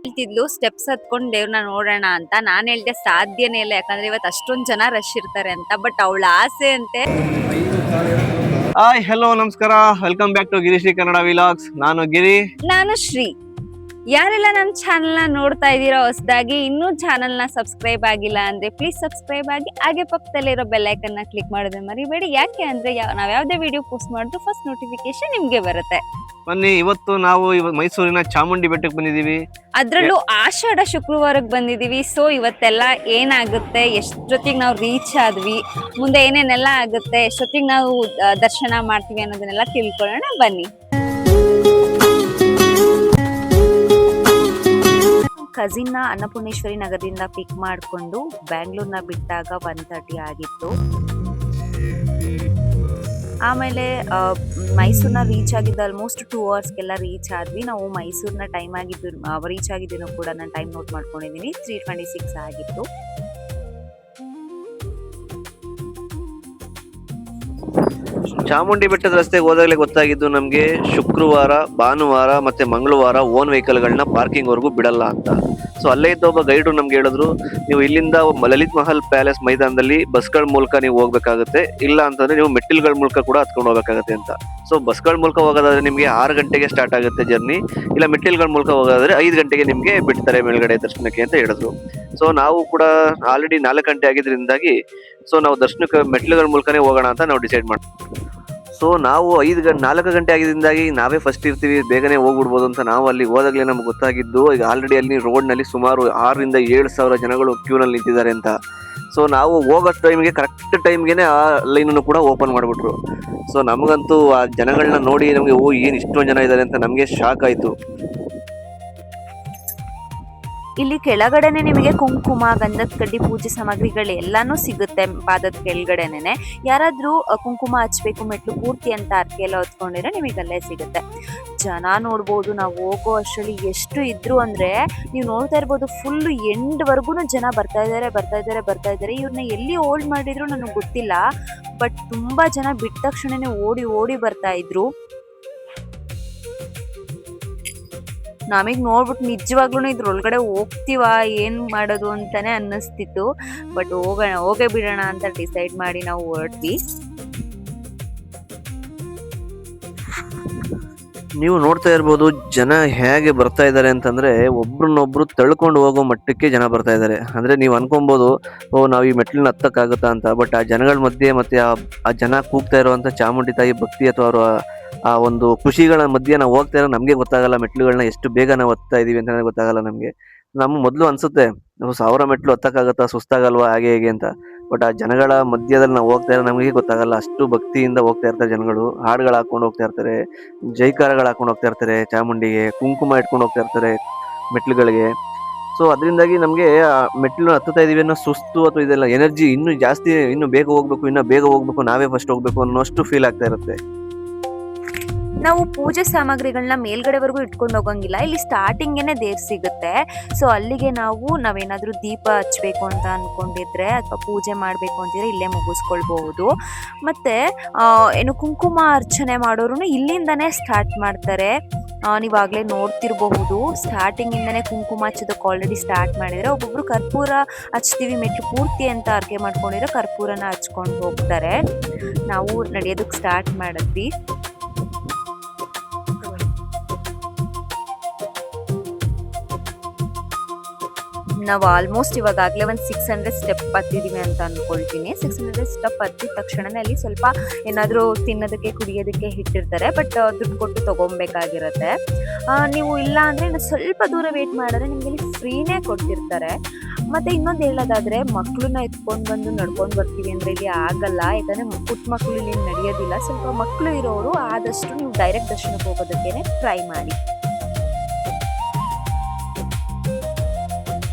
ಹೇಳ್ತಿದ್ಲು steps ಹತ್ಕೊಂಡು ದೇವ್ರನ್ನ ನೋಡೋಣ ಅಂತ. ನಾನ್ ಹೇಳ್ದೆ ಸಾಧ್ಯನೇ ಇಲ್ಲ, ಯಾಕಂದ್ರೆ ಇವತ್ತು ಅಷ್ಟೊಂದ್ ಜನ ರಶ್ ಇರ್ತಾರೆ ಅಂತ. ಬಟ್ ಅವಳ ಆಸೆ ಅಂತೆ. ಹಾಯ್ ಹೆಲೋ ನಮಸ್ಕಾರ, welcome back to Girishri Kannada vlogs. ನಾನು ಗಿರಿ. ನಾನು ಶ್ರೀ. ಯಾರೆಲ್ಲ ನಮ್ಮ ಚಾನೆಲ್ ನ ನೋಡ್ತಾ ಇದ್ದೀರಾ ಹೊಸದಾಗಿ, ಇನ್ನೂ ಚಾನೆಲ್ ನ ಸಬ್ಸ್ಕ್ರೈಬ್ ಆಗಿಲ್ಲ ಅಂದ್ರೆ ಪ್ಲೀಸ್ ಸಬ್ಸ್ಕ್ರೈಬ್ ಆಗಿ, ಹಾಗೆ ಪಕ್ಕದಲ್ಲಿರೋ ಬೆಲ್ ಐಕನ್ ನ ಕ್ಲಿಕ್ ಮಾಡೋದನ್ನ ಮರಿಬೇಡಿ. ಯಾಕೆ ಅಂದ್ರೆ ನಾವ್ ಯಾವ್ದೇ ವಿಡಿಯೋ ಪೋಸ್ಟ್ ಮಾಡಿದ್ರು ಫಸ್ಟ್ ನೋಟಿಫಿಕೇಶನ್ ನಿಮ್ಗೆ ಬರುತ್ತೆ. ಬನ್ನಿ, ಇವತ್ತು ನಾವು ಮೈಸೂರಿನ ಚಾಮುಂಡಿ ಬೆಟ್ಟಕ್ಕೆ ಬಂದಿದ್ದೀವಿ. ಅದ್ರಲ್ಲೂ ಆಷಾಢ ಶುಕ್ರವಾರಕ್ಕೆ ಬಂದಿದೀವಿ. ಸೊ ಇವತ್ತೆಲ್ಲ ಏನಾಗುತ್ತೆ, ಎಷ್ಟೊತ್ತಿಗೆ ನಾವು ರೀಚ್ ಆದ್ವಿ, ಮುಂದೆ ಏನೇನೆಲ್ಲ ಆಗುತ್ತೆ, ಎಷ್ಟೊತ್ತಿಗೆ ನಾವು ದರ್ಶನ ಮಾಡ್ತೀವಿ ಅನ್ನೋದನ್ನೆಲ್ಲ ತಿಳ್ಕೊಳ್ಳೋಣ ಬನ್ನಿ. ಕಸಿನ್ನ ಅನ್ನಪೂರ್ಣೇಶ್ವರಿ ನಗರದಿಂದ ಪಿಕ್ ಮಾಡಿಕೊಂಡು ಬ್ಯಾಂಗ್ಳೂರ್ನ ಬಿಟ್ಟಾಗ 1:30 ಆಗಿತ್ತು. ಆಮೇಲೆ ಮೈಸೂರನ್ನ ರೀಚ್ ಆಗಿದ್ದು ಆಲ್ಮೋಸ್ಟ್ 2 ಅವರ್ಸ್ಗೆಲ್ಲ ರೀಚ್ ಆದ್ವಿ. ನಾವು ಮೈಸೂರಿನ ಟೈಮ್ ಆಗಿದ್ದು ರೀಚ್ ಆಗಿದ್ದು ಕೂಡ ನಾನು ಟೈಮ್ ನೋಟ್ ಮಾಡ್ಕೊಂಡಿದ್ದೀನಿ, 3:26 ಆಗಿತ್ತು. ಚಾಮುಂಡಿ ಬೆಟ್ಟದ ರಸ್ತೆಗೆ ಹೋದಾಗಲೇ ಗೊತ್ತಾಗಿದ್ದು ನಮ್ಗೆ ಶುಕ್ರವಾರ, ಭಾನುವಾರ ಮತ್ತೆ ಮಂಗಳವಾರ ಓನ್ ವೆಹಿಕಲ್ಗಳನ್ನ ಪಾರ್ಕಿಂಗ್ ವರೆಗೂ ಬಿಡಲ್ಲ ಅಂತ. ಸೊ ಅಲ್ಲೇ ಇದ್ದ ಒಬ್ಬ ಗೈಡು ನಮ್ಗೆ ಹೇಳಿದ್ರು, ನೀವು ಇಲ್ಲಿಂದ ಲಲಿತ್ ಮಹಲ್ ಪ್ಯಾಲೇಸ್ ಮೈದಾನದಲ್ಲಿ ಬಸ್ಗಳ ಮೂಲಕ ನೀವು ಹೋಗ್ಬೇಕಾಗುತ್ತೆ, ಇಲ್ಲ ಅಂತಂದ್ರೆ ನೀವು ಮೆಟ್ಟಿಲುಗಳ ಮೂಲಕ ಕೂಡ ಹತ್ಕೊಂಡು ಹೋಗ್ಬೇಕಾಗತ್ತೆ ಅಂತ. ಸೊ ಬಸ್ಗಳ ಮೂಲಕ ಹೋಗೋದಾದ್ರೆ ನಿಮ್ಗೆ 6 ಗಂಟೆಗೆ ಸ್ಟಾರ್ಟ್ ಆಗುತ್ತೆ ಜರ್ನಿ, ಇಲ್ಲ ಮೆಟ್ಟಿಲುಗಳ ಮೂಲಕ ಹೋಗೋದಾದ್ರೆ 5 ಗಂಟೆಗೆ ನಿಮ್ಗೆ ಬಿಡ್ತಾರೆ ಮೇಲ್ಗಡೆ ದರ್ಶನಕ್ಕೆ ಅಂತ ಹೇಳಿದ್ರು. ಸೊ ನಾವು ಕೂಡ ಆಲ್ರೆಡಿ 4 ಗಂಟೆ ಆಗಿದ್ರಿಂದಾಗಿ ಸೊ ನಾವು ದರ್ಶನಕ್ಕೆ ಮೆಟ್ಟಿಲುಗಳ ಮೂಲಕನೇ ಹೋಗೋಣ ಅಂತ ನಾವು ಡಿಸೈಡ್ ಮಾಡ್ತೀವಿ. ಸೊ ನಾವು 4 ಗಂಟೆ ಆಗಿದ್ರಿಂದಾಗಿ ನಾವೇ ಫಸ್ಟ್ ಇರ್ತೀವಿ, ಬೇಗನೆ ಹೋಗ್ಬಿಡ್ಬೋದು ಅಂತ ನಾವು ಅಲ್ಲಿ ಹೋದಾಗಲೇ ನಮ್ಗೆ ಗೊತ್ತಾಗಿದ್ದು, ಈಗ ಆಲ್ರೆಡಿ ಅಲ್ಲಿ ರೋಡ್ನಲ್ಲಿ ಸುಮಾರು 6,000 to 7,000 ಜನಗಳು ಕ್ಯೂನಲ್ಲಿ ನಿಂತಿದ್ದಾರೆ ಅಂತ. ಸೊ ನಾವು ಹೋಗೋ ಟೈಮ್ಗೆ ಕರೆಕ್ಟ್ ಟೈಮ್ಗೆ ಆ ಲೈನನ್ನು ಕೂಡ ಓಪನ್ ಮಾಡಿಬಿಟ್ರು. ಸೊ ನಮಗಂತೂ ಆ ಜನಗಳನ್ನ ನೋಡಿ ನಮಗೆ ಏನು ಇಷ್ಟೊಂದು ಜನ ಇದ್ದಾರೆ ಅಂತ ನಮಗೆ ಶಾಕ್ ಆಯಿತು. ಇಲ್ಲಿ ಕೆಳಗಡೆನೆ ನಿಮಗೆ ಕುಂಕುಮ, ಗಂಧದ ಕಡ್ಡಿ, ಪೂಜೆ ಸಾಮಗ್ರಿಗಳು ಎಲ್ಲಾನು ಸಿಗುತ್ತೆ. ಪಾದದ ಕೆಳಗಡೆನೆ ಯಾರಾದ್ರೂ ಕುಂಕುಮ ಹಚ್ಬೇಕು, ಮೆಟ್ಲು ಪೂರ್ತಿ ಅಂತ ಅರ್ಕೆ ಎಲ್ಲ ಹೊತ್ಕೊಂಡಿದ್ರೆ ನಿಮಗೆ ಅಲ್ಲೇ ಸಿಗುತ್ತೆ. ಜನ ನೋಡ್ಬೋದು, ನಾವು ಹೋಗೋ ಅಷ್ಟರಲ್ಲಿ ಎಷ್ಟು ಇದ್ರು ಅಂದ್ರೆ ನೀವು ನೋಡ್ತಾ ಇರ್ಬೋದು, ಫುಲ್ ಎಂಡ್ ವರ್ಗು ಜನ ಬರ್ತಾ ಇದ್ದಾರೆ. ಇವ್ರನ್ನ ಎಲ್ಲಿ ಹೋಲ್ಡ್ ಮಾಡಿದ್ರು ನನಗೆ ಗೊತ್ತಿಲ್ಲ, ಬಟ್ ತುಂಬಾ ಜನ ಬಿಟ್ಟ ತಕ್ಷಣನೇ ಓಡಿ ಬರ್ತಾ ಇದ್ರು. ನಮಗ್ ನೋಡ್ಬಿಟ್ಟು ನಿಜವಾಗ್ಲೂ ಇದ್ರೊಳಗಡೆ ಹೋಗ್ತೀವ ಏನ್ ಮಾಡೋದು ಅಂತಾನೆ ಅನ್ನಿಸ್ತಿತ್ತು. ಬಟ್ ಹೋಗೇ ಬಿಡೋಣ ಅಂತ ಡಿಸೈಡ್ ಮಾಡಿ ನಾವು ಹೊರಟ್ವಿ. ನೀವು ನೋಡ್ತಾ ಇರ್ಬೋದು ಜನ ಹೇಗೆ ಬರ್ತಾ ಇದ್ದಾರೆ ಅಂತಂದ್ರೆ, ಒಬ್ರನ್ನೊಬ್ರು ತಳ್ಕೊಂಡು ಹೋಗೋ ಮಟ್ಟಕ್ಕೆ ಜನ ಬರ್ತಾ ಇದ್ದಾರೆ. ಅಂದ್ರೆ ನೀವು ಅನ್ಕೊಬಹುದು, ನಾವು ಈ ಮೆಟ್ಲನ್ನ ಹತ್ತಕ್ಕಾಗುತ್ತಾ ಅಂತ. ಬಟ್ ಆ ಜನಗಳ ಮಧ್ಯೆ ಮತ್ತೆ ಆ ಜನ ಕೂಗ್ತಾ ಇರುವಂತ ಚಾಮುಂಡಿ ತಾಯಿ ಭಕ್ತಿ ಅಥವಾ ಅವರ ಆ ಒಂದು ಖುಷಿಗಳ ಮಧ್ಯೆ ನಾವು ಹೋಗ್ತಾ ಇರೋ ನಮ್ಗೆ ಗೊತ್ತಾಗಲ್ಲ, ಮೆಟ್ಲುಗಳನ್ನ ಎಷ್ಟು ಬೇಗ ನಾವು ಹತ್ತಾ ಇದೀವಿ ಅಂತ ಗೊತ್ತಾಗಲ್ಲ ನಮ್ಗೆ. ಮೊದಲು ಅನ್ಸುತ್ತೆ ನಾವು 1000 ಮೆಟ್ಲು ಹತ್ತಕ್ಕಾಗತ್ತಾ, ಸುಸ್ತಾಗಲ್ವಾ, ಹಾಗೆ ಹೇಗೆ ಅಂತ. ಬಟ್ ಆ ಜನಗಳ ಮಧ್ಯದಲ್ಲಿ ನಾವು ಹೋಗ್ತಾ ಇರೋ ನಮಗೆ ಗೊತ್ತಾಗಲ್ಲ, ಅಷ್ಟು ಭಕ್ತಿಯಿಂದ ಹೋಗ್ತಾ ಇರ್ತಾರೆ ಜನಗಳು. ಹಾಡುಗಳು ಹಾಕೊಂಡು ಹೋಗ್ತಾ ಇರ್ತಾರೆ, ಜೈಕಾರಗಳು ಹಾಕೊಂಡು ಹೋಗ್ತಾ ಇರ್ತಾರೆ, ಚಾಮುಂಡಿಗೆ ಕುಂಕುಮ ಇಟ್ಕೊಂಡು ಹೋಗ್ತಾ ಇರ್ತಾರೆ ಮೆಟ್ಲುಗಳಿಗೆ. ಸೊ ಅದರಿಂದಾಗಿ ನಮಗೆ ಮೆಟ್ಲು ಹತ್ತುತ್ತಾ ಇದೀವಿ ಅನ್ನೋ ಸುಸ್ತು ಅಥವಾ ಇದೆಲ್ಲ ಎನರ್ಜಿ ಇನ್ನೂ ಜಾಸ್ತಿ, ಇನ್ನೂ ಬೇಗ ಹೋಗ್ಬೇಕು, ನಾವೇ ಫಸ್ಟ್ ಹೋಗ್ಬೇಕು ಅನ್ನೋಷ್ಟು ಫೀಲ್ ಆಗ್ತಾ ಇರುತ್ತೆ. ನಾವು ಪೂಜೆ ಸಾಮಗ್ರಿಗಳನ್ನ ಮೇಲ್ಗಡೆವರೆಗೂ ಇಟ್ಕೊಂಡು ಹೋಗಂಗಿಲ್ಲ, ಇಲ್ಲಿ ಸ್ಟಾರ್ಟಿಂಗೇನೆ ದೇವ್ರು ಸಿಗುತ್ತೆ. ಸೊ ಅಲ್ಲಿಗೆ ನಾವೇನಾದ್ರೂ ದೀಪ ಹಚ್ಬೇಕು ಅಂತ ಅನ್ಕೊಂಡಿದ್ರೆ ಅಥವಾ ಪೂಜೆ ಮಾಡ್ಬೇಕು ಅಂತಿದ್ರೆ ಇಲ್ಲೇ ಮುಗಿಸ್ಕೊಳ್ಬಹುದು. ಮತ್ತೆ ಏನು ಕುಂಕುಮ ಅರ್ಚನೆ ಮಾಡೋರು ಇಲ್ಲಿಂದಾನೇ ಸ್ಟಾರ್ಟ್ ಮಾಡ್ತಾರೆ. ನೀವಾಗ್ಲೇ ನೋಡ್ತಿರಬಹುದು, ಸ್ಟಾರ್ಟಿಂಗ್ ಇಂದಾನೆ ಕುಂಕುಮ ಹಚ್ಚೋದಕ್ಕೆ ಆಲ್ರೆಡಿ ಸ್ಟಾರ್ಟ್ ಮಾಡಿದ್ರೆ, ಒಬ್ಬೊಬ್ರು ಕರ್ಪೂರ ಹಚ್ತೀವಿ ಮೆಟ್ಲು ಪೂರ್ತಿ ಅಂತ ಅರ್ಕೆ ಮಾಡ್ಕೊಂಡಿರೋ ಕರ್ಪೂರನ ಹಚ್ಕೊಂಡು ಹೋಗ್ತಾರೆ. ನಾವು ನಡೆಯೋದಕ್ಕೆ ಸ್ಟಾರ್ಟ್ ಮಾಡಿದ್ವಿ. ನಾವು ಆಲ್ಮೋಸ್ಟ್ ಇವಾಗಲೇ ಒಂದು 600 ಸ್ಟೆಪ್ ಹತ್ತಿದೀವಿ ಅಂತ ಅನ್ಕೊಳ್ತೀನಿ. 600 ಸ್ಟೆಪ್ ಹತ್ತಿದ ತಕ್ಷಣನೇ ಅಲ್ಲಿ ಸ್ವಲ್ಪ ಏನಾದರೂ ತಿನ್ನೋದಕ್ಕೆ ಕುಡಿಯೋದಕ್ಕೆ ಇಟ್ಟಿರ್ತಾರೆ, ಬಟ್ ದುಡ್ಡು ಕೊಟ್ಟು ತೊಗೊಬೇಕಾಗಿರುತ್ತೆ. ನೀವು ಇಲ್ಲ ಅಂದರೆ ಸ್ವಲ್ಪ ದೂರ ವೇಟ್ ಮಾಡಿದ್ರೆ ನಿಮಗೆ ಇಲ್ಲಿ ಫ್ರೀನೇ ಕೊಡ್ತಿರ್ತಾರೆ. ಮತ್ತು ಇನ್ನೊಂದು ಹೇಳೋದಾದರೆ, ಮಕ್ಕಳನ್ನ ಎತ್ಕೊಂಡು ಬಂದು ನಡ್ಕೊಂಡು ಬರ್ತೀವಿ ಅಂದರೆ ಇಲ್ಲಿ ಆಗಲ್ಲ, ಯಾಕಂದರೆ ಪುಟ್ಟ ಮಕ್ಕಳು ಇಲ್ಲಿ ನಡೆಯೋದಿಲ್ಲ. ಸ್ವಲ್ಪ ಮಕ್ಕಳು ಇರೋರು ಆದಷ್ಟು ನೀವು ಡೈರೆಕ್ಟ್ ದರ್ಶನಕ್ಕೆ ಹೋಗೋದಕ್ಕೇ ಟ್ರೈ ಮಾಡಿ.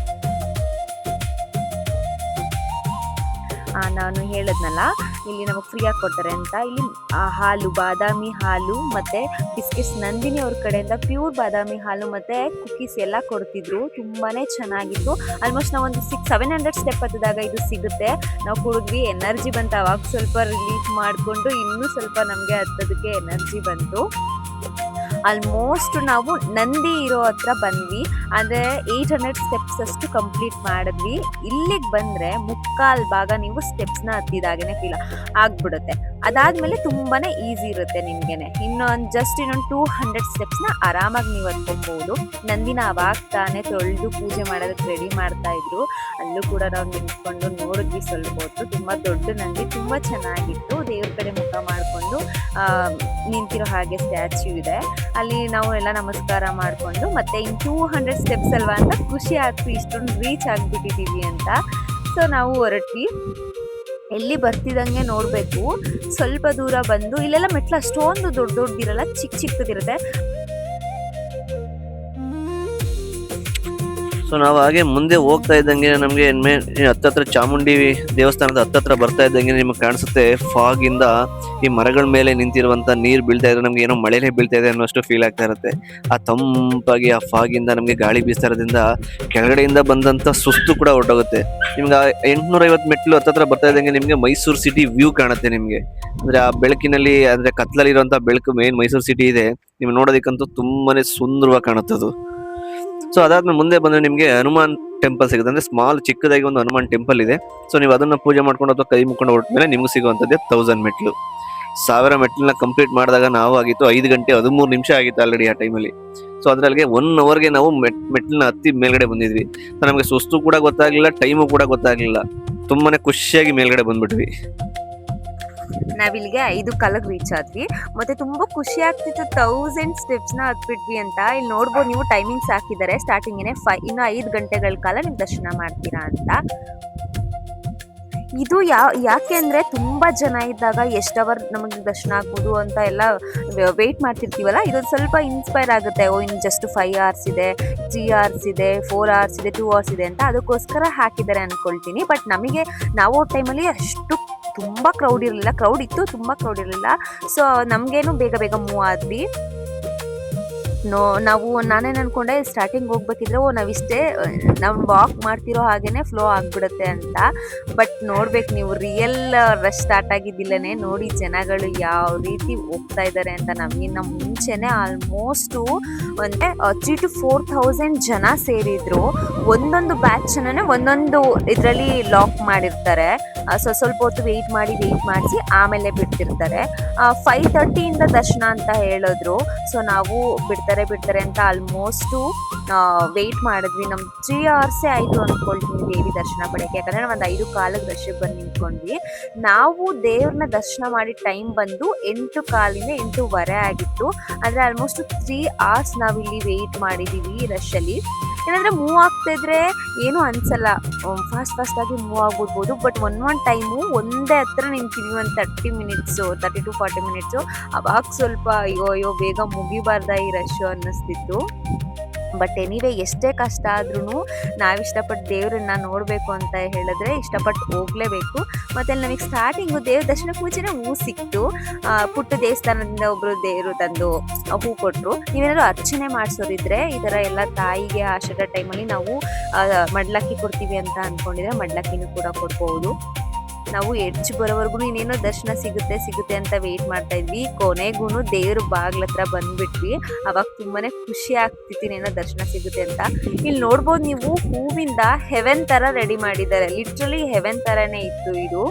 ನಾನು ಹೇಳಿದ್ನಲ್ಲ ಇಲ್ಲಿ ನಮಗೆ ಫ್ರೀಯಾಗಿ ಕೊಡ್ತಾರೆ ಅಂತ. ಇಲ್ಲಿ ಹಾಲು, ಬಾದಾಮಿ ಹಾಲು ಮತ್ತು ಬಿಸ್ಕೆಟ್ಸ್ ನಂದಿನಿ ಅವ್ರ ಕಡೆಯಿಂದ ಪ್ಯೂರ್ ಬಾದಾಮಿ ಹಾಲು ಮತ್ತು ಕುಕ್ಕೀಸ್ ಎಲ್ಲ ಕೊಡ್ತಿದ್ರು. ತುಂಬಾ ಚೆನ್ನಾಗಿತ್ತು. ಆಲ್ಮೋಸ್ಟ್ ನಾವು ಒಂದು 700 ಸ್ಟೆಪ್ ಹತ್ತಿದಾಗ ಇದು ಸಿಗುತ್ತೆ. ನಾವು ಕುಡಿದ್ವಿ, ಎನರ್ಜಿ ಬಂತು. ಅವಾಗ ಸ್ವಲ್ಪ ರಿಲೀಫ್ ಮಾಡಿಕೊಂಡು ಇನ್ನೂ ಸ್ವಲ್ಪ ನಮಗೆ ಹತ್ತೋದಕ್ಕೆ ಎನರ್ಜಿ ಬಂತು. ಆಲ್ಮೋಸ್ಟ್ ನಾವು ನಂದಿ ಇರೋ ಹತ್ರ ಬಂದ್ವಿ. ಅಂದರೆ 800 ಸ್ಟೆಪ್ಸ್ ಅಷ್ಟು ಕಂಪ್ಲೀಟ್ ಮಾಡಿದ್ವಿ. ಇಲ್ಲಿಗೆ ಬಂದರೆ ಮುಕ್ಕಾಲು ಭಾಗ ನೀವು ಸ್ಟೆಪ್ಸ್ನ ಹತ್ತಿದಾಗೇ ಫೀಲ್ ಆಗ್ಬಿಡುತ್ತೆ. ಅದಾದಮೇಲೆ ತುಂಬಾ ಈಸಿ ಇರುತ್ತೆ ನಿಮಗೇನೆ. ಇನ್ನೊಂದು 200 ಸ್ಟೆಪ್ಸ್ನ ಆರಾಮಾಗಿ ನೀವು ಹತ್ಕೊಬೋದು. ನಂದಿನ ಅವಾಗ ತಾನೇ ತೊಳೆದು ಪೂಜೆ ಮಾಡೋದಕ್ಕೆ ರೆಡಿ ಮಾಡ್ತಾ ಇದ್ರು. ಅಲ್ಲೂ ಕೂಡ ನಾವು ನಿಂತ್ಕೊಂಡು ನೋಡಿದ್ವಿ ಸ್ವಲ್ಪ ಹೊತ್ತು. ತುಂಬ ದೊಡ್ಡ ನಂದಿ, ತುಂಬ ಚೆನ್ನಾಗಿತ್ತು. ದೇವ್ರ ಕಡೆ ಮುಖ ಮಾಡಿಕೊಂಡು ನಿಂತಿರೋ ಹಾಗೆ ಸ್ಟ್ಯಾಚ್ಯೂ ಇದೆ. ಅಲ್ಲಿ ನಾವು ಎಲ್ಲ ನಮಸ್ಕಾರ ಮಾಡಿಕೊಂಡು ಮತ್ತೆ ಇನ್ನು 200 ಸ್ಟೆಪ್ಸ್ ಅಲ್ವಾ ಅಂತ ಖುಷಿ ಆಗ್ತು, ಇಷ್ಟೊಂದು ರೀಚ್ ಆಗಿಬಿಟ್ಟಿದ್ದೀವಿ ಅಂತ. ಸೊ ನಾವು ಹೊರಟ್ವಿ. ಎಲ್ಲಿ ಬರ್ತಿದ್ದಂಗೆ ನೋಡಬೇಕು, ಸ್ವಲ್ಪ ದೂರ ಬಂದು ಇಲ್ಲೆಲ್ಲ ಮೆಟ್ಲು ಅಷ್ಟೊಂದು ದೊಡ್ಡದಿರಲ್ಲ, ಚಿಕ್ಕದಿರುತ್ತೆ. ಸೊ ನಾವು ಹಾಗೆ ಮುಂದೆ ಹೋಗ್ತಾ ಇದ್ದಂಗೆ ನಮಗೆ ಹತ್ತತ್ರ ಚಾಮುಂಡಿ ದೇವಸ್ಥಾನದ ಹತ್ತತ್ರ ಬರ್ತಾ ಇದ್ದಂಗೆ ನಿಮಗೆ ಕಾಣಿಸುತ್ತೆ ಫಾಗ್ ಇಂದ ಈ ಮರಗಳ ಮೇಲೆ ನಿಂತಿರುವಂತ ನೀರು ಬೀಳ್ತಾ ಇದ್ರೆ ನಮ್ಗೆ ಏನೋ ಮಳೆನೇ ಬೀಳ್ತಾ ಇದೆ ಅನ್ನೋಷ್ಟು ಫೀಲ್ ಆಗ್ತಾ ಇರುತ್ತೆ. ಆ ತಂಪಾಗಿ ಆ ಫಾಗ್ ಇಂದ ನಮಗೆ ಗಾಳಿ ಬೀಸ್ತಾ ಇರೋದ್ರಿಂದ ಕೆಳಗಡೆಯಿಂದ ಬಂದಂತ ಸುಸ್ತು ಕೂಡ ಹೊರಟೋಗುತ್ತೆ. ನಿಮ್ಗೆ 850 ಮೆಟ್ಲು ಹತ್ತತ್ರ ಬರ್ತಾ ಇದ್ದಂಗೆ ನಿಮ್ಗೆ ಮೈಸೂರು ಸಿಟಿ ವ್ಯೂ ಕಾಣುತ್ತೆ. ನಿಮ್ಗೆ ಅಂದ್ರೆ ಆ ಬೆಳಕಿನಲ್ಲಿ, ಅಂದ್ರೆ ಕತ್ಲಲ್ಲಿರುವಂತ ಬೆಳಕು ಮೇನ್ ಮೈಸೂರು ಸಿಟಿ ಇದೆ, ನಿಮ್ಗೆ ನೋಡೋದಕ್ಕಂತೂ ತುಂಬಾನೇ ಸುಂದರವಾಗಿ ಕಾಣುತ್ತದು. ಸೊ ಅದಾದ್ಮೇಲೆ ಮುಂದೆ ಬಂದ್ರೆ ನಿಮ್ಗೆ ಹನುಮಾನ್ ಟೆಂಪಲ್ ಸಿಗುತ್ತೆ. ಅಂದ್ರೆ ಚಿಕ್ಕದಾಗಿ ಒಂದು ಹನುಮಾನ್ ಟೆಂಪಲ್ ಇದೆ. ಸೊ ನೀವು ಅದನ್ನ ಪೂಜೆ ಮಾಡ್ಕೊಂಡು ಅಥವಾ ಕೈ ಮುಕ್ಕೊಂಡು ಹೊರಟ್ಮೇಲೆ ನಿಮ್ಗೆ ಸಿಗುವಂತದ್ದೇ 1000 ಮೆಟ್ಲು. 1000 ಮೆಟ್ಲನ್ನ ಕಂಪ್ಲೀಟ್ ಮಾಡಿದಾಗ ನಾವು ಆಗಿತ್ತು 5 ಗಂಟೆ 13 ನಿಮಿಷ ಆಗಿತ್ತು ಆಲ್ರೆಡಿ ಆ ಟೈಮಲ್ಲಿ. ಸೊ ಅದ್ರಲ್ಲಿ 1 ಅವರ್ಗೆ ನಾವು ಮೆಟ್ಲನ್ನ ಹತ್ತಿ ಮೇಲ್ಗಡೆ ಬಂದಿದ್ವಿ. ಸೊ ನಮ್ಗೆ ಸುಸ್ತು ಕೂಡ ಗೊತ್ತಾಗ್ಲಿಲ್ಲ, ಟೈಮು ಕೂಡ ಗೊತ್ತಾಗ್ಲಿಲ್ಲ. ತುಂಬಾನೇ ಖುಷಿಯಾಗಿ ಮೇಲ್ಗಡೆ ಬಂದ್ಬಿಟ್ವಿ. ನಾವಿಲ್ಲಿಗೆ 5 ಕಾಲಕ್ಕೆ ರೀಚ್ ಆದ್ವಿ. ಮತ್ತೆ ತುಂಬಾ ಖುಷಿ ಆಗ್ತಿತ್ತು 1000 ಸ್ಟೆಪ್ಸ್ನ ಹತ್ಬಿಟ್ವಿ ಅಂತ. ಇಲ್ಲಿ ನೋಡ್ಬೋದು ನೀವು ಟೈಮಿಂಗ್ಸ್ ಹಾಕಿದ್ದಾರೆ. ಸ್ಟಾರ್ಟಿಂಗೇನೆ ಇನ್ನು 5 ಗಂಟೆಗಳ ಕಾಲ ನೀವು ದರ್ಶನ ಮಾಡ್ತೀರಾ ಅಂತ. ಇದು ಯಾಕೆ ಅಂದರೆ ತುಂಬ ಜನ ಇದ್ದಾಗ ಎಷ್ಟು ಅವರ್ ನಮಗೆ ದರ್ಶನ ಆಗ್ಬೋದು ಅಂತ ಎಲ್ಲ ವೆಯ್ಟ್ ಮಾಡ್ತಿರ್ತೀವಲ್ಲ, ಇದೊಂದು ಸ್ವಲ್ಪ ಇನ್ಸ್ಪೈರ್ ಆಗುತ್ತೆ. ಇನ್ನು ಜಸ್ಟ್ 5 hours ಇದೆ, 3 hours ಇದೆ, 4 hours ಇದೆ, 2 hours ಇದೆ ಅಂತ ಅದಕ್ಕೋಸ್ಕರ ಹಾಕಿದ್ದಾರೆ ಅಂದ್ಕೊಳ್ತೀನಿ. ಬಟ್ ನಾವು ಟೈಮಲ್ಲಿ ಅಷ್ಟು ತುಂಬ ಕ್ರೌಡ್ ಇರಲಿಲ್ಲ. ಕ್ರೌಡ್ ಇತ್ತು, ತುಂಬ ಕ್ರೌಡ್ ಇರಲಿಲ್ಲ. ಸೊ ನಮಗೇನು ಬೇಗ ಮೂವ್ ಆದ್ವಿ. ನಾವು ನಾನೇನು ಅನ್ಕೊಂಡೆ ಸ್ಟಾರ್ಟಿಂಗ್ ಹೋಗ್ಬೇಕಿದ್ರೆ ನಾವಿಷ್ಟೇ ನಾವು ವಾಕ್ ಮಾಡ್ತಿರೋ ಹಾಗೇನೆ ಫ್ಲೋ ಆಗಿಬಿಡುತ್ತೆ ಅಂತ. ಬಟ್ ನೋಡ್ಬೇಕು ನೀವು, ರಿಯಲ್ ರಶ್ ಸ್ಟಾರ್ಟ್ ಆಗಿದ್ದಿಲ್ಲನೇ ನೋಡಿ ಜನಗಳು ಯಾವ ರೀತಿ ಹೋಗ್ತಾ ಇದ್ದಾರೆ ಅಂತ. ನಮಗಿನ್ನ ಮುಂಚೆನೆ ಆಲ್ಮೋಸ್ಟು 3,000 to 4,000 ಜನ ಸೇರಿದ್ರು. ಒಂದೊಂದು ಬ್ಯಾಚ್ ಒಂದೊಂದು ಇದರಲ್ಲಿ ಲಾಕ್ ಮಾಡಿರ್ತಾರೆ. ಸ್ವಲ್ಪ ಹೊತ್ತು ವೆಯ್ಟ್ ಮಾಡಿಸಿ ಆಮೇಲೆ ಬಿಡ್ತಿರ್ತಾರೆ. 5:30 ಇಂದ ದರ್ಶನ ಅಂತ ಹೇಳಿದ್ರು. ಸೊ ನಾವು ಬಿಡ್ತಾರೆ ಅಂತ ಆಲ್ಮೋಸ್ಟು ವೆಯ್ಟ್ ಮಾಡಿದ್ವಿ. ನಮ್ಮ 3 hours ಆಯಿತು ಅಂದ್ಕೊಳ್ತೀನಿ ದೇವಿ ದರ್ಶನ ಪಡೆಯೋಕ್ಕೆ. ಯಾಕಂದರೆ ನಾವು ಒಂದು 5 ಕಾಲಕ್ಕೆ ದರ್ಶನಕ್ಕೆ ಬಂದು ನಿಂತ್ಕೊಂಡ್ವಿ. ನಾವು ದೇವ್ರನ್ನ ದರ್ಶನ ಮಾಡಿ ಟೈಮ್ ಬಂದು 8 ಕಾಲಿಂದ 8:15 ಆಗಿತ್ತು. ಅಂದರೆ ಆಲ್ಮೋಸ್ಟ್ 3 hours ನಾವಿಲ್ಲಿ ವೆಯ್ಟ್ ಮಾಡಿದ್ದೀವಿ ರಶಲ್ಲಿ. ಏನಂದರೆ ಮೂವ್ ಆಗ್ತಾ ಇದ್ರೆ ಏನೂ ಅನಿಸಲ್ಲ, ಫಾಸ್ಟಾಗಿ ಮೂವ್ ಆಗ್ಬಿಡ್ಬೋದು. ಬಟ್ ಒಂದೊಂದು ಟೈಮು ಒಂದೇ ಹತ್ರ ನಿಂತೀವಿ, ಒಂದು 30 to 40 ಮಿನಿಟ್ಸು. ಅವಾಗ ಸ್ವಲ್ಪ ಅಯ್ಯೋ ಬೇಗ ಮುಗಿಬಾರ್ದ ಈ ರಶ್ಶು ಅನ್ನಿಸ್ತಿತ್ತು. ಬಟ್ ಎನಿವೇ ಎಷ್ಟೇ ಕಷ್ಟ ಆದ್ರೂ ನಾವಿಷ್ಟಪಟ್ಟು ದೇವ್ರನ್ನ ನೋಡಬೇಕು ಅಂತ ಹೇಳಿದ್ರೆ ಇಷ್ಟಪಟ್ಟು ಹೋಗಲೇಬೇಕು. ಮತ್ತು ಅಲ್ಲಿ ನಮಗೆ ಸ್ಟಾರ್ಟಿಂಗು ದೇವ್ರ ದರ್ಶನಕ್ಕೆ ಮುಂಚೆನೇ ಹೂ ಸಿಕ್ತು. ಪುಟ್ಟ ದೇವಸ್ಥಾನದಿಂದ ಒಬ್ಬರು ದೇವರು ತಂದು ಹೂ ಕೊಟ್ಟರು. ನೀವೇನಾದ್ರು ಅರ್ಚನೆ ಮಾಡಿಸೋರಿದ್ರೆ ಈ ಥರ ಎಲ್ಲ ತಾಯಿಗೆ ಆಷಾಢ ಟೈಮಲ್ಲಿ ನಾವು ಮಡ್ಲಕ್ಕಿ ಕೊಡ್ತೀವಿ ಅಂತ ಅಂದ್ಕೊಂಡಿದ್ರೆ ಮಡ್ಲಕ್ಕಿನೂ ಕೂಡ ಕೊಡ್ಬೋದು. ನಾವು ಎಡ್ಜ್ ಬರೋವರೆಗೂ ಇನ್ನೇನೋ ದರ್ಶನ ಸಿಗುತ್ತೆ ಅಂತ ವೆಯ್ಟ್ ಮಾಡ್ತಾ ಇದ್ವಿ. ಕೊನೆಗೂ ದೇವ್ರ ಬಾಗ್ಲ ಹತ್ರ ಬಂದ್ಬಿಟ್ವಿ. ಅವಾಗ ತುಂಬಾನೇ ಖುಷಿ ಆಗ್ತಿತ್ತು ಇನ್ನೇನೋ ದರ್ಶನ ಸಿಗುತ್ತೆ ಅಂತ. ಇಲ್ಲಿ ನೋಡ್ಬೋದು ನೀವು, ಹೂವಿಂದ ಹೆವೆನ್ ತರ ರೆಡಿ ಮಾಡಿದ್ದಾರೆ. ಲಿಟ್ರಲಿ ಹೆವೆನ್ ತರನೇ ಇತ್ತು ಇದು.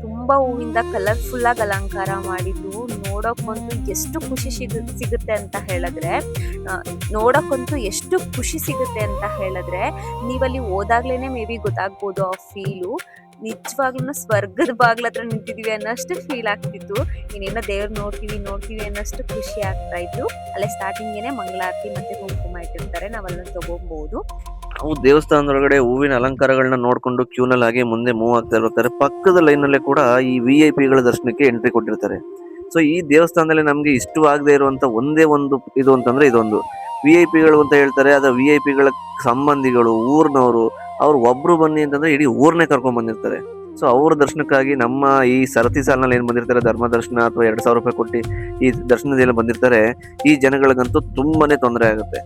ತುಂಬಾ ಹೂವಿಂದ ಕಲರ್ಫುಲ್ ಆಗಿ ಅಲಂಕಾರ ಮಾಡಿದ್ದು ನೋಡೋಕ್ಕಂತೂ ಎಷ್ಟು ಖುಷಿ ಸಿಗುತ್ತೆ ಅಂತ ಹೇಳಿದ್ರೆ ನೀವಲ್ಲಿ ಹೋದಾಗ್ಲೇನೆ ಮೇ ಬಿ ಗೊತ್ತಾಗ್ಬೋದು ಆ ಫೀಲು. ನಿಜವಾಗ್ಲೂ ಸ್ವರ್ಗದ ಬಾಗ್ಲ ಹತ್ರ ನಿಂತಿದೀವಿ ಅನ್ನೋಷ್ಟು ಫೀಲ್ ಆಗ್ತಿತ್ತು. ಇನ್ನೇನೋ ದೇವ್ರ ನೋಡ್ತೀವಿ ಅನ್ನೋಷ್ಟು ಖುಷಿ ಆಗ್ತಾ ಇತ್ತು. ಅಲ್ಲೇ ಸ್ಟಾರ್ಟಿಂಗೇನೆ ಮಂಗಳಾರತಿ ಮತ್ತೆ ಕುಂಕುಮ ಇಟ್ಟಿರ್ತಾರೆ, ನಾವಲ್ಲೂ ತಗೋಬಹುದು. ನಾವು ದೇವಸ್ಥಾನದೊಳಗಡೆ ಹೂವಿನ ಅಲಂಕಾರಗಳನ್ನ ನೋಡ್ಕೊಂಡು ಕ್ಯೂನಲ್ಲಿ ಹಾಗೆ ಮುಂದೆ ಮೂವ್ ಆಗ್ತಾ ಇರ್ಬೇಕಾದ್ರೆ ಪಕ್ಕದ ಲೈನಲ್ಲೇ ಕೂಡ ಈ VIP ಗಳ ದರ್ಶನಕ್ಕೆ ಎಂಟ್ರಿ ಕೊಟ್ಟಿರ್ತಾರೆ. ಸೊ ಈ ದೇವಸ್ಥಾನದಲ್ಲಿ ನಮ್ಗೆ ಇಷ್ಟವಾಗದೇ ಇರುವಂತ ಒಂದೇ ಒಂದು ಇದು ಅಂತಂದ್ರೆ ಇದೊಂದು VIP ಗಳು ಅಂತ ಹೇಳ್ತಾರೆ. ಅದ VIP ಗಳ ಸಂಬಂಧಿಗಳು, ಊರ್ನವರು, ಅವ್ರು ಒಬ್ರು ಬನ್ನಿ ಅಂತಂದ್ರೆ ಇಡೀ ಊರ್ನೇ ಕರ್ಕೊಂಡ್ ಬಂದಿರ್ತಾರೆ. ಸೊ ಅವ್ರ ದರ್ಶನಕ್ಕಾಗಿ ನಮ್ಮ ಈ ಸರತಿ ಸಾಲಿನಲ್ಲಿ ಏನ್ ಬಂದಿರ್ತಾರೆ, ಧರ್ಮ ದರ್ಶನ ಅಥವಾ 2,000 ರೂಪಾಯಿ ಕೊಟ್ಟು ಈ ದರ್ಶನದಲ್ಲಿ ಬಂದಿರ್ತಾರೆ, ಈ ಜನಗಳಿಗಂತೂ ತುಂಬಾನೇ ತೊಂದರೆ ಆಗುತ್ತೆ.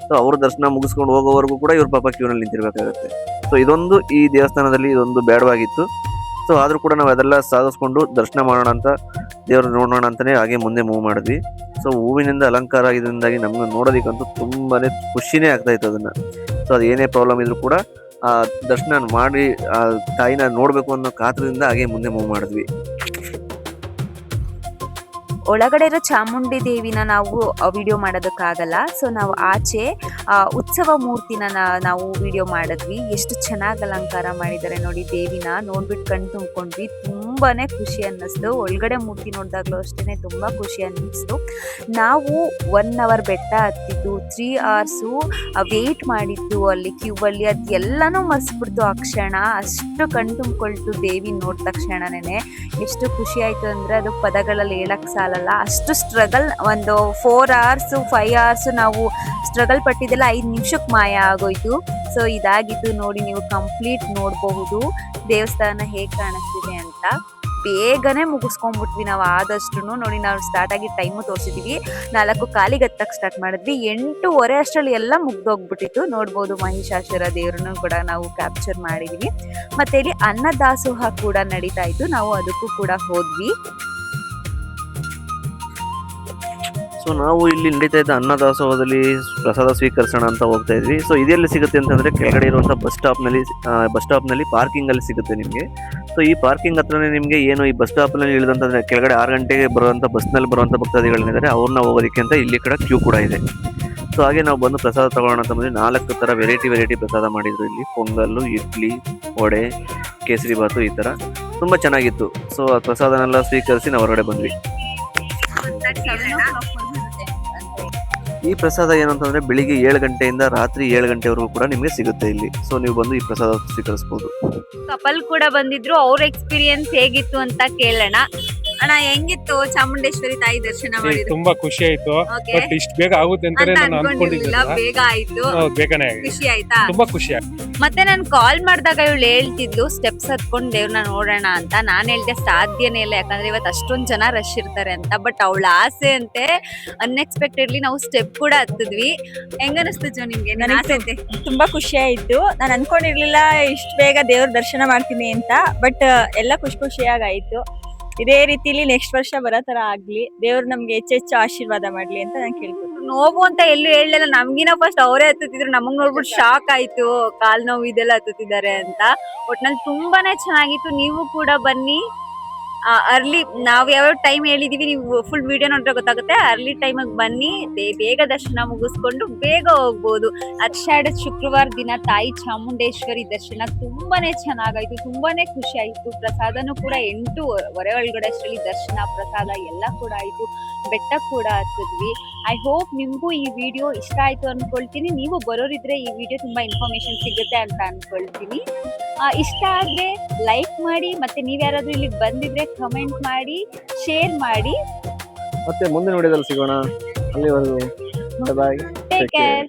ಸೊ ಅವ್ರ ದರ್ಶನ ಮುಗಿಸ್ಕೊಂಡು ಹೋಗೋವರೆಗೂ ಕೂಡ ಇವ್ರ ಪಾಪ ಕ್ಯೂನಲ್ಲಿ ನಿಂತಿರ್ಬೇಕಾಗುತ್ತೆ. ಸೊ ಇದೊಂದು ಈ ದೇವಸ್ಥಾನದಲ್ಲಿ ಇದೊಂದು ಬೇಡವಾಗಿತ್ತು. ಸೊ ಆದ್ರೂ ಕೂಡ ನಾವು ಅದೆಲ್ಲ ಸಾಧಿಸ್ಕೊಂಡು ದರ್ಶನ ಮಾಡೋಣ ಅಂತ, ದೇವ್ರ ನೋಡೋಣ ಅಂತಾನೆ ಹಾಗೆ ಮುಂದೆ ಮೂವ್ ಮಾಡಿದ್ವಿ. ಸೊ ಹೂವಿನಿಂದ ಅಲಂಕಾರ ಇದರಿಂದಾಗಿ ನಮ್ಗೆ ನೋಡೋದಕ್ಕಂತೂ ತುಂಬಾನೇ ಖುಷಿನೇ ಆಗ್ತಾ ಇತ್ತು ಅದನ್ನ. ಸೊ ಅದು ಏನೇ ಪ್ರಾಬ್ಲಮ್ ಇದ್ರು ಕೂಡ ಆ ದರ್ಶನ ಮಾಡಿ ಆ ತಾಯಿನ ನೋಡ್ಬೇಕು ಅನ್ನೋ ಕಾತರದಿಂದ ಹಾಗೆ ಮುಂದೆ ಮೂವ್ ಮಾಡಿದ್ವಿ. ಒಳಗಡೆ ಇರೋ ಚಾಮುಂಡಿ ದೇವಿನ ನಾವು ವಿಡಿಯೋ ಮಾಡೋದಕ್ಕಾಗಲ್ಲ. ಸೊ ನಾವು ಆಚೆ ಉತ್ಸವ ಮೂರ್ತಿನ ನಾವು ವಿಡಿಯೋ ಮಾಡಿದ್ವಿ. ಎಷ್ಟು ಚೆನ್ನಾಗಿ ಅಲಂಕಾರ ಮಾಡಿದ್ದಾರೆ ನೋಡಿ ದೇವಿನ. ನೋಡ್ಬಿಟ್ಟು ಕಣ್ ತುಂಬ್ಕೊಂಡ್ವಿ. ತುಂಬಾನೇ ಖುಷಿ ಅನ್ನಿಸ್ತು. ಒಳಗಡೆ ಮೂರ್ತಿ ನೋಡಿದಾಗ್ಲೂ ಅಷ್ಟೇ ತುಂಬಾ ಖುಷಿ ಅನ್ನಿಸ್ತು. ನಾವು 1 hour ಬೆಟ್ಟ ಹತ್ತಿದ್ದು, 3 hours ವೇಟ್ ಮಾಡಿದ್ದು ಅಲ್ಲಿ ಕ್ಯೂ ಅಲ್ಲಿ, ಅದೆಲ್ಲನೂ ಮರ್ಸ್ಬಿಡ್ತು ಆ ಕ್ಷಣ. ಅಷ್ಟು ಕಣ್ ತುಂಬ್ಕೊಳ್ತು ದೇವಿ ನೋಡಿದ ತಕ್ಷಣನೇ. ಎಷ್ಟು ಖುಷಿ ಆಯ್ತು ಅಂದ್ರೆ ಅದು ಪದಗಳಲ್ಲಿ ಹೇಳಕ್ ಸಾಲಲ್ಲ. ಅಷ್ಟು ಸ್ಟ್ರಗಲ್, ಒಂದು 4 hours 5 hours ನಾವು ಸ್ಟ್ರಗಲ್ ಪಟ್ಟಿದ್ದೆಲ್ಲ 5 ನಿಮಿಷಕ್ಕೆ ಮಾಯ ಆಗೋಯ್ತು. ಸೊ ಇದಾಗಿತ್ತು ನೋಡಿ, ನೀವು ಕಂಪ್ಲೀಟ್ ನೋಡಬಹುದು ದೇವಸ್ಥಾನ ಹೇಗೆ ಕಾಣಿಸ್ತಿದೆ ಅಂತ. ಬೇಗನೆ ಮುಗಿಸ್ಕೊಂಡ್ಬಿಟ್ವಿ ನಾವು ಆದಷ್ಟು. ನೋಡಿ ನಾವು ಸ್ಟಾರ್ಟ್ ಆಗಿ ಟೈಮು ತೋರಿಸಿದೀವಿ, 4:15 ಹತ್ತಕ್ಕೆ ಸ್ಟಾರ್ಟ್ ಮಾಡಿದ್ವಿ. 8:30 ಅಷ್ಟರಲ್ಲಿ ಎಲ್ಲ ಮುಗ್ದೋಗ್ಬಿಟ್ಟಿತ್ತು. ನೋಡ್ಬೋದು ಮಹಿಷಾಸುರ ದೇವ್ರನ್ನು ಕೂಡ ನಾವು ಕ್ಯಾಪ್ಚರ್ ಮಾಡಿದ್ವಿ. ಮತ್ತೆ ಇಲ್ಲಿ ಅನ್ನದಾಸೋಹ ಕೂಡ ನಡೀತಾ ಇತ್ತು, ನಾವು ಅದಕ್ಕೂ ಕೂಡ ಹೋದ್ವಿ. ಸೊ ನಾವು ಇಲ್ಲಿ ನಡೀತಾ ಇದ್ದ ಅನ್ನದಾಸೋಹದಲ್ಲಿ ಪ್ರಸಾದ ಸ್ವೀಕರಿಸೋಣ ಅಂತ ಹೋಗ್ತಾ ಇದ್ವಿ. ಸೊ ಇದೆಲ್ಲಿ ಸಿಗುತ್ತೆ ಅಂತಂದ್ರೆ ಕೆಳಗಡೆ ಇರುವಂತಹ ಬಸ್ ಸ್ಟಾಪ್ನಲ್ಲಿ ಪಾರ್ಕಿಂಗ್ ಅಲ್ಲಿ ಸಿಗುತ್ತೆ ನಿಮಗೆ. ಸೊ ಈ ಪಾರ್ಕಿಂಗ್ ಹತ್ರನೇ ನಿಮಗೆ ಏನು ಈ ಬಸ್ ಸ್ಟಾಪ್ ನಲ್ಲಿ ಇಳಿದಂತಂದ್ರೆ ಕೆಳಗಡೆ 6 ಗಂಟೆಗೆ ಬರುವಂತ ಬಸ್ನಲ್ಲಿ ಬರುವಂತ ಭಕ್ತಾದಿಗಳಿದ್ದಾರೆ, ಅವ್ರನ್ನ ಹೋಗೋದಕ್ಕೆ ಅಂತ ಇಲ್ಲಿ ಕಡೆ ಕ್ಯೂ ಕೂಡ ಇದೆ. ಸೊ ಹಾಗೆ ನಾವು ಬಂದು ಪ್ರಸಾದ ತಗೊಳ್ಳೋಣ ಅಂತ ಬಂದ್ವಿ. 4 ತರ ವೆರೈಟಿ ಪ್ರಸಾದ ಮಾಡಿದ್ರು ಇಲ್ಲಿ. ಪೊಂಗಲ್ಲು, ಇಡ್ಲಿ, ವಡೆ, ಕೇಸರಿ ಬಾತು, ಈ ತರ ತುಂಬಾ ಚೆನ್ನಾಗಿತ್ತು. ಸೊ ಆ ಪ್ರಸಾದನೆಲ್ಲ ಸ್ವೀಕರಿಸಿ ನಾವು ಹೊರಗಡೆ ಬಂದ್ವಿ. ಈ ಪ್ರಸಾದ ಏನು ಅಂತಂದ್ರೆ ಬೆಳಿಗ್ಗೆ 7 ಗಂಟೆಯಿಂದ ರಾತ್ರಿ 7 ಗಂಟೆವರೆಗೂ ಕೂಡ ನಿಮಗೆ ಸಿಗುತ್ತೆ ಇಲ್ಲಿ. ಸೊ ನೀವು ಬಂದು ಈ ಪ್ರಸಾದ ಸ್ವೀಕರಿಸಬಹುದು. ಕಪಲ್ ಕೂಡ ಬಂದಿದ್ರು, ಅವ್ರ ಎಕ್ಸ್ಪೀರಿಯನ್ಸ್ ಹೇಗಿತ್ತು ಅಂತ ಕೇಳೋಣ. ಅಣ್ಣ ಹೆಂಗಿತ್ತು ಚಾಮುಂಡೇಶ್ವರಿ ತಾಯಿ ದರ್ಶನ ಮಾಡಿದ್ರು? ತುಂಬಾ ಖುಷಿ ಆಯ್ತು. ಬಟ್ ಇಷ್ಟು ಬೇಗ ಆಗುತ್ತೆ ಅಂತಾನೆ ನಾನು ಅನ್ಕೊಂಡಿರ್ಲಿಲ್ಲ. ಬೇಗ ಆಯ್ತು, ಬೇಗನೆ ಆಗಿದೆ. ಖುಷಿ ಆಯ್ತಾ? ತುಂಬಾ ಖುಷಿ ಆಯ್ತು. ಮತ್ತೆ ನಾನು ಕಾಲ್ ಮಾಡಿದಾಗ ಇವಳು ಹೇಳ್ತಿದ್ಲು ಸ್ಟೆಪ್ಸ್ ಹತ್ಕೊಂಡು ದೇವ್ರನ್ನ ನೋಡೋಣ ಅಂತ. ನಾನು ಹೇಳ್ದೆ ಸಾಧ್ಯನೇ ಇಲ್ಲ, ಯಾಕಂದ್ರೆ ಇವತ್ತು ಅಷ್ಟೊಂದ್ ಜನ ರಶ್ ಇರ್ತಾರೆ ಅಂತ. ಬಟ್ ಅವಳ ಆಸೆ ಅಂತೆ ಅನ್ಎಕ್ಸ್ಪೆಕ್ಟೆಡ್ಲಿ ನಾವು ಸ್ಟೆಪ್ ಕೂಡ ಹತ್ತಿದ್ವಿ. ಹೆಂಗನಿಸ್ತು ಜೋ ನಿಮ್ಗೆ? ನನ್ನ ಆಸೆ ಅಂತೆ ತುಂಬಾ ಖುಷಿ ಆಯ್ತು. ನಾನು ಅನ್ಕೊಂಡಿರ್ಲಿಲ್ಲ ಇಷ್ಟು ಬೇಗ ದೇವ್ರ ದರ್ಶನ ಮಾಡ್ತೀನಿ ಅಂತ. ಬಟ್ ಎಲ್ಲ ಖುಷಿಯಾಗಾಯ್ತು. ಇದೇ ರೀತಿಲಿ ನೆಕ್ಸ್ಟ್ ವರ್ಷ ಬರೋ ತರ ಆಗ್ಲಿ, ದೇವ್ರು ನಮ್ಗೆ ಹೆಚ್ಚೆಚ್ಚು ಆಶೀರ್ವಾದ ಮಾಡ್ಲಿ ಅಂತ ನಾನು ಕೇಳ್ತೀನಿ. ನೋವು ಅಂತ ಎಲ್ಲೂ ಹೇಳಲಿಲ್ಲ. ನಮ್ಗಿನ ಫಸ್ಟ್ ಅವರೇ ಹತ್ತುತ್ತಿದ್ರು. ನಮಗ್ ನೋಡ್ಬಿಟ್ಟು ಶಾಕ್ ಆಯ್ತು, ಕಾಲ್ ನೋವು ಇದೆಲ್ಲ ಹತ್ತುತ್ತಿದ್ದಾರೆ ಅಂತ. ಒಟ್ನಲ್ಲಿ ತುಂಬಾನೇ ಚೆನ್ನಾಗಿತ್ತು. ನೀವು ಕೂಡ ಬನ್ನಿ. ಅರ್ಲಿ ನಾವ್ ಯಾವ್ಯಾವ ಟೈಮ್ ಹೇಳಿದೀವಿ, ನೀವು ಫುಲ್ ವಿಡಿಯೋ ನೋಡಿದ್ರೆ ಗೊತ್ತಾಗುತ್ತೆ. ಅರ್ಲಿ ಟೈಮಿಗೆ ಬನ್ನಿ, ಬೇಗ ದರ್ಶನ ಮುಗಿಸ್ಕೊಂಡು ಬೇಗ ಹೋಗ್ಬೋದು. ಆಷಾಢದ ಶುಕ್ರವಾರ ದಿನ ತಾಯಿ ಚಾಮುಂಡೇಶ್ವರಿ ದರ್ಶನ ತುಂಬಾನೇ ಚೆನ್ನಾಗಾಯ್ತು, ತುಂಬಾನೇ ಖುಷಿ ಆಯ್ತು. ಪ್ರಸಾದನೂ ಕೂಡ 8:15 ಒಳಗಡೆ ಅಷ್ಟರಲ್ಲಿ ದರ್ಶನ ಪ್ರಸಾದ ಎಲ್ಲ ಕೂಡ ಆಯ್ತು. ಬೆಟ್ಟ ಕೂಡ ಹತ್ತಿದ್ವಿ. ಐ ಹೋಪ್ ನಿಮ್ಗೂ ಈ ವಿಡಿಯೋ ಇಷ್ಟ ಆಯ್ತು ಅನ್ಕೊಳ್ತೀನಿ. ನೀವು ಬರೋರಿದ್ರೆ ಈ ವಿಡಿಯೋ ತುಂಬಾ ಇನ್ಫಾರ್ಮೇಶನ್ ಸಿಗುತ್ತೆ ಅಂತ ಅನ್ಕೊಳ್ತೀನಿ. ಇಷ್ಟ ಆದ್ರೆ ಲೈಕ್ ಮಾಡಿ, ಮತ್ತೆ ನೀವ್ಯಾರಾದ್ರೂ ಇಲ್ಲಿಗೆ ಬಂದಿದ್ರೆ ಕಮೆಂಟ್ ಮಾಡಿ, ಶೇರ್ ಮಾಡಿ. ಮತ್ತೆ ಮುಂದಿನ ವಿಡಿಯೋದಲ್ಲಿ ಸಿಗೋಣ. ಅಲ್ಲಿವರೆಗೂ ಬಾಯ್, ಟೇಕ್ ಕೇರ್.